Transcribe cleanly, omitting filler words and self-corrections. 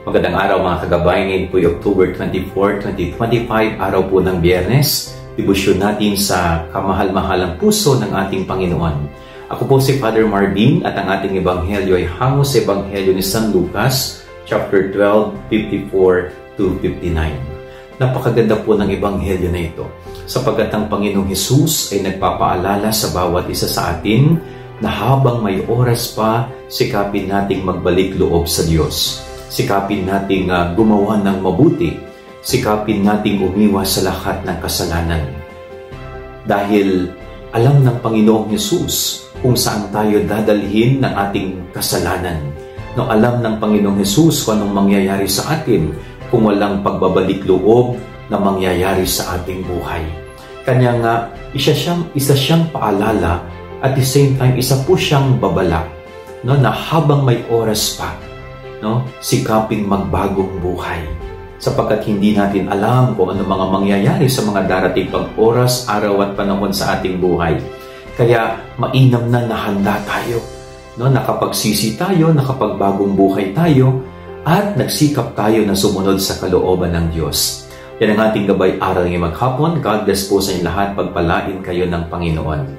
Magandang araw mga kagabay, ngayon po October 24, 2025, araw po ng Biyernes. Debosyon natin sa kamahal-mahalang puso ng ating Panginoon. Ako po si Father Marvin at ang ating ebanghelyo ay hango sa ebanghelyo ni San Lucas, chapter 12, 54 to 59. Napakaganda po ng ebanghelyo na ito sapagkat ang Panginoong Hesus ay nagpapaalala sa bawat isa sa atin na habang may oras pa, sikapin nating magbalik loob sa Diyos. Sikapin nating gumawa ng mabuti. Sikapin nating umiwas sa lahat ng kasalanan. Dahil alam ng Panginoong Hesus kung saan tayo dadalhin ng ating kasalanan. No, alam ng Panginoong Hesus kung anong mangyayari sa atin kung walang pagbabalik loob na mangyayari sa ating buhay. Kanya nga, isa siyang paalala at the same time, isa po siyang babala, no, na habang may oras pa, no, sikaping magbagong buhay. Sapagkat hindi natin alam kung ano mga mangyayari sa mga darating pang oras, araw at panahon sa ating buhay. Kaya mainam na nahanda tayo, no, nakapagsisi tayo, nakapagbagong buhay tayo, at nagsikap tayo na sumunod sa kalooban ng Diyos. Yan ang ating gabay aral ngayong maghapon. God bless po sa inyo lahat. Pagpalain kayo ng Panginoon.